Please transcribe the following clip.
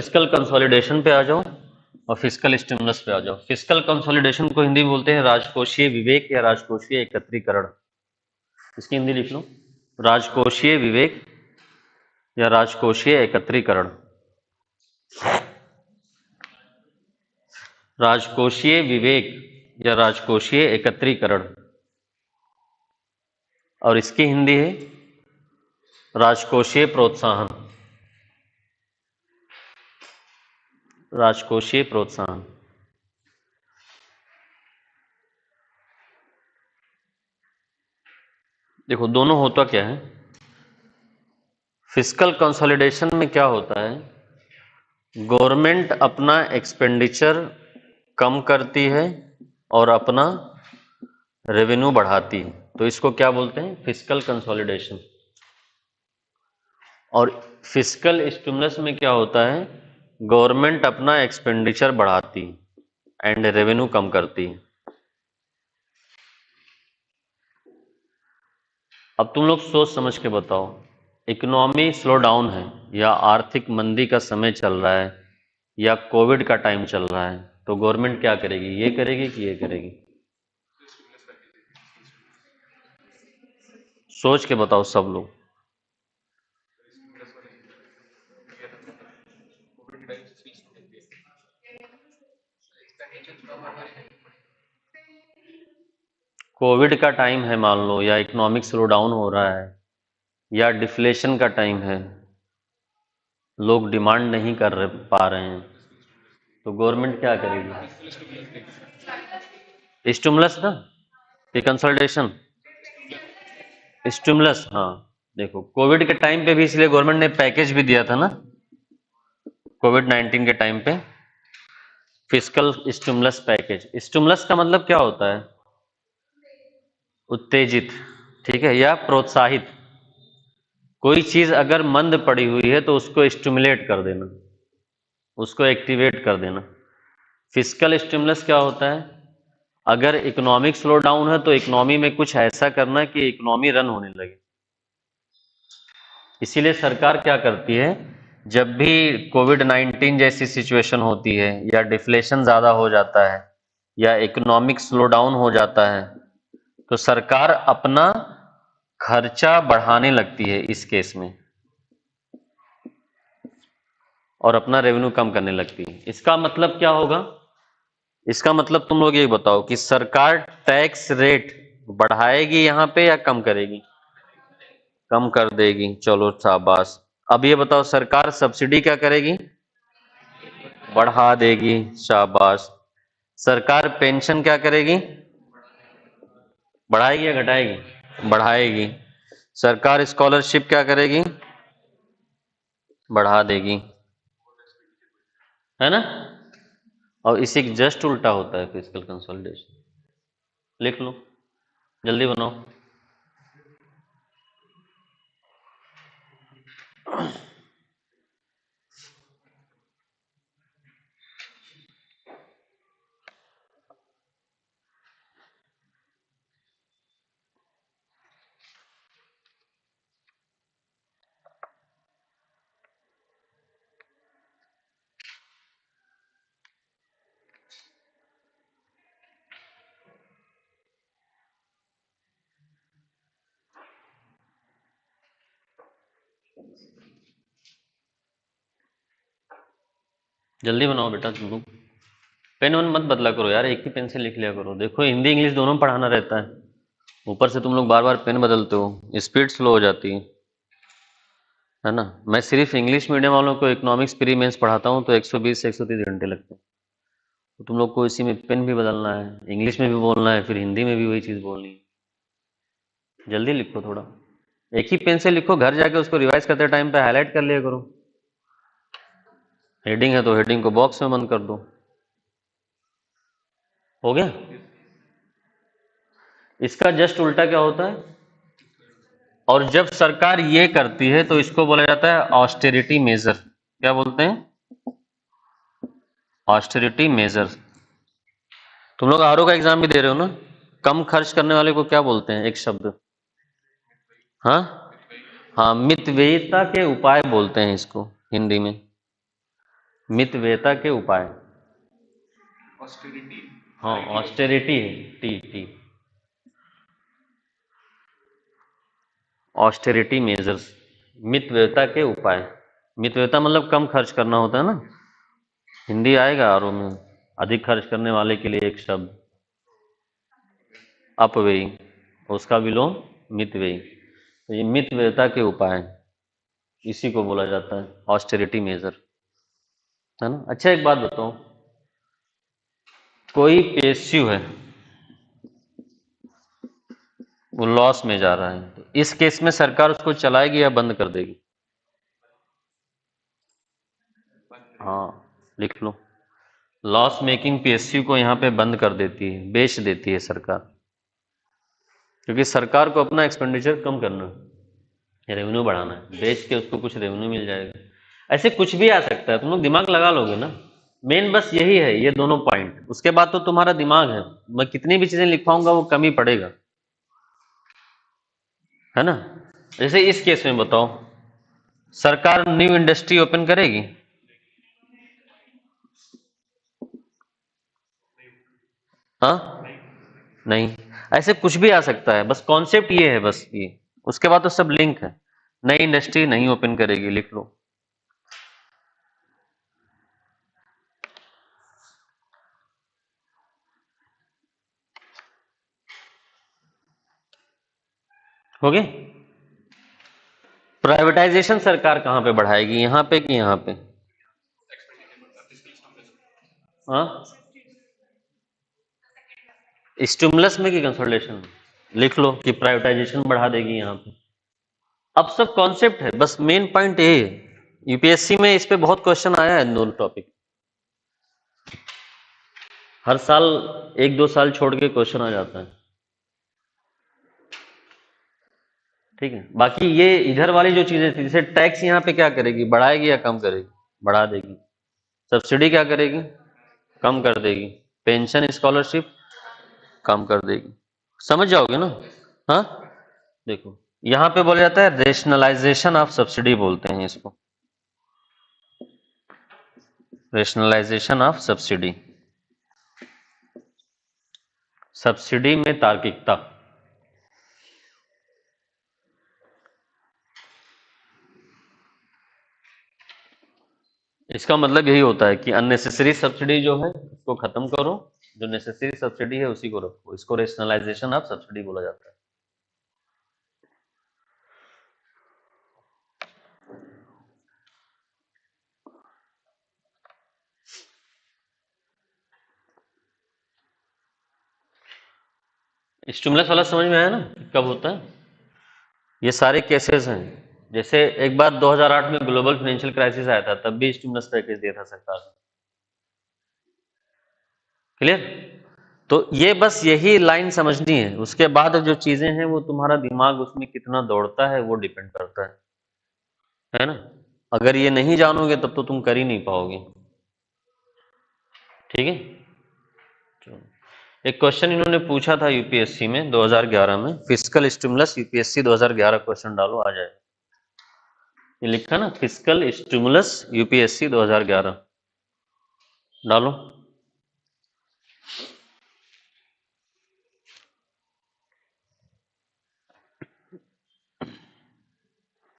Fiscal consolidation पे आ जाओ और फिस्कल स्टिमुलस पे आ जाओ। फिस्कल कंसोलिडेशन को हिंदी में बोलते हैं राजकोषीय विवेक या राजकोषीय एकत्रीकरण। इसकी हिंदी लिख लो, राजकोषीय विवेक या राजकोषीय एकत्रीकरण। राजकोषीय विवेक या राजकोषीय एकत्रीकरण, और इसकी हिंदी है राजकोषीय प्रोत्साहन। राजकोषीय प्रोत्साहन। देखो दोनों होता क्या है, फिस्कल कंसोलिडेशन में क्या होता है, गवर्नमेंट अपना एक्सपेंडिचर कम करती है और अपना रेवेन्यू बढ़ाती है, तो इसको क्या बोलते हैं, फिस्कल कंसोलिडेशन। और फिस्कल स्टिमुलस में क्या होता है, गवर्नमेंट अपना एक्सपेंडिचर बढ़ाती है एंड रेवेन्यू कम करती है। अब तुम लोग सोच समझ के बताओ, इकोनॉमी स्लो डाउन है या आर्थिक मंदी का समय चल रहा है या कोविड का टाइम चल रहा है, तो गवर्नमेंट क्या करेगी, ये करेगी कि ये करेगी? सोच के बताओ सब लोग। कोविड का टाइम है मान लो, या इकोनॉमिक स्लो डाउन हो रहा है, या डिफ्लेशन का टाइम है, लोग डिमांड नहीं कर पा रहे हैं, तो गवर्नमेंट क्या करेगी? स्टिमुलस ना, ये कंसल्टेशन स्टिमुलस। हाँ देखो, कोविड के टाइम पे भी इसलिए गवर्नमेंट ने पैकेज भी दिया था ना, कोविड 19 के टाइम पे फिस्कल स्टिमुलस पैकेज। स्टिमुलस का मतलब क्या होता है, उत्तेजित, ठीक है, या प्रोत्साहित। कोई चीज अगर मंद पड़ी हुई है तो उसको स्टिमुलेट कर देना, उसको एक्टिवेट कर देना। फिस्कल स्टिमुलस क्या होता है, अगर इकोनॉमिक स्लो डाउन है तो इकोनॉमी में कुछ ऐसा करना कि इकोनॉमी रन होने लगे। इसीलिए सरकार क्या करती है, जब भी कोविड 19 जैसी सिचुएशन होती है या डिफ्लेशन ज़्यादा हो जाता है या इकोनॉमिक स्लो डाउन हो जाता है, तो सरकार अपना खर्चा बढ़ाने लगती है इस केस में, और अपना रेवेन्यू कम करने लगती है। इसका मतलब क्या होगा, इसका मतलब तुम लोग ये बताओ कि सरकार टैक्स रेट बढ़ाएगी यहाँ पे या कम करेगी? कम कर देगी, चलो शाबाश। अब ये बताओ, सरकार सब्सिडी क्या करेगी? बढ़ा देगी, शाबाश। सरकार पेंशन क्या करेगी? बढ़ाएगी या घटाएगी? बढ़ाएगी। सरकार स्कॉलरशिप क्या करेगी? बढ़ा देगी, है ना। और इसी के जस्ट उल्टा होता है फिस्कल कंसोलिडेशन। लिख लो, जल्दी बनाओ। जल्दी बनाओ बेटा तुम लोग, पेन वन मत बदला करो यार, एक ही पेन से लिख लिया करो। देखो हिंदी इंग्लिश दोनों पढ़ाना रहता है, ऊपर से तुम लोग बार बार पेन बदलते हो, स्पीड स्लो हो जाती है ना। मैं सिर्फ इंग्लिश मीडियम वालों को इकोनॉमिक्स प्री मेंस पढ़ाता हूँ तो 120 से 130 घंटे लगते हैं। तो तुम लोग को इसी में पेन भी बदलना है, इंग्लिश में भी बोलना है, फिर हिंदी में भी वही चीज़ बोलनी है। जल्दी लिखो थोड़ा, एक ही पेन से लिखो, घर जाके उसको रिवाइज करते टाइम पे हाईलाइट कर लिया करो। हेडिंग है तो हेडिंग को बॉक्स में बंद कर दो, हो गया। इसका जस्ट उल्टा क्या होता है, और जब सरकार ये करती है तो इसको बोला जाता है ऑस्टेरिटी मेजर। क्या बोलते हैं? Austerity measure. तुम लोग आरओ का एग्जाम भी दे रहे हो ना, कम खर्च करने वाले को क्या बोलते हैं, एक शब्द? हाँ हाँ, मितव्ययिता के उपाय बोलते हैं इसको हिंदी में। मितव्ययता के उपाय। ऑस्टेरिटी। हाँ ऑस्टेरिटी है, टी टी ऑस्टेरिटी मेजर्स, मितव्ययता के उपाय। मितव्ययता मतलब कम खर्च करना होता है ना, हिंदी आएगा आरो में। अधिक खर्च करने वाले के लिए एक शब्द अपव्ययी, उसका विलोम मितव्ययी। तो ये मितव्ययता के उपाय, इसी को बोला जाता है ऑस्टेरिटी मेजर, है ना। अच्छा एक बात बताओ, कोई पीएसयू है वो लॉस में जा रहा है, तो इस केस में सरकार उसको चलाएगी या बंद कर देगी? हाँ लिख लो, लॉस मेकिंग पीएसयू को यहाँ पे बंद कर देती है, बेच देती है सरकार, क्योंकि सरकार को अपना एक्सपेंडिचर कम करना है, रेवेन्यू बढ़ाना है, बेच के उसको कुछ रेवेन्यू मिल जाएगा। ऐसे कुछ भी आ सकता है, तुम लोग दिमाग लगा लोगे ना। मेन बस यही है, ये दोनों पॉइंट, उसके बाद तो तुम्हारा दिमाग है, मैं कितनी भी चीजें लिखवाऊंगा वो कम ही पड़ेगा, है ना। जैसे इस केस में बताओ, सरकार न्यू इंडस्ट्री ओपन करेगी? हाँ नहीं, ऐसे कुछ भी आ सकता है, बस कॉन्सेप्ट ये है, बस ये, उसके बाद तो सब लिंक है। नई इंडस्ट्री नहीं ओपन करेगी, लिख लो। हो गए। प्राइवेटाइजेशन सरकार कहाँ पे बढ़ाएगी, यहाँ पे कि यहाँ पे? हाँ स्टिमुलस में कि कंसोलिडेशन? लिख लो कि प्राइवेटाइजेशन बढ़ा देगी यहाँ पे। अब सब कॉन्सेप्ट है, बस मेन पॉइंट यही है। यूपीएससी में इस पे बहुत क्वेश्चन आया है, दोनों टॉपिक, हर साल 1-2 साल छोड़ के क्वेश्चन आ जाता है, ठीक है। बाकी ये इधर वाली जो चीजें थी, जैसे टैक्स यहाँ पे क्या करेगी, बढ़ाएगी या कम करेगी? बढ़ा देगी। सब्सिडी क्या करेगी? कम कर देगी। पेंशन स्कॉलरशिप कम कर देगी। समझ जाओगे ना। हाँ देखो, यहाँ पे बोला जाता है रेशनलाइजेशन ऑफ सब्सिडी, बोलते हैं इसको, रेशनलाइजेशन ऑफ सब्सिडी, सब्सिडी में तार्किकता। इसका मतलब यही होता है कि अननेसेसरी सब्सिडी जो है उसको खत्म करो, जो नेसेसरी सब्सिडी है उसी को रखो, इसको रेशनलाइजेशन ऑफ सब्सिडी बोला जाता है। स्टिमुलस वाला समझ में आया ना, कब होता है? ये सारे केसेस हैं। जैसे एक बार 2008 में ग्लोबल फाइनेंशियल क्राइसिस आया था, तब भी स्टिमुलस पैकेज दिया था सरकार ने। क्लियर? तो ये बस यही लाइन समझनी है, उसके बाद जो चीजें हैं वो तुम्हारा दिमाग उसमें कितना दौड़ता है वो डिपेंड करता है ना। अगर ये नहीं जानोगे तब तो तुम कर ही नहीं पाओगे, ठीक है। चलो, एक क्वेश्चन इन्होंने पूछा था यूपीएससी में 2011 में, फिस्कल स्टिमुलस, यूपीएससी 2011 क्वेश्चन डालो आ जाए। ये लिखा ना फिस्कल स्टिमुलस यूपीएससी 2011, डालो।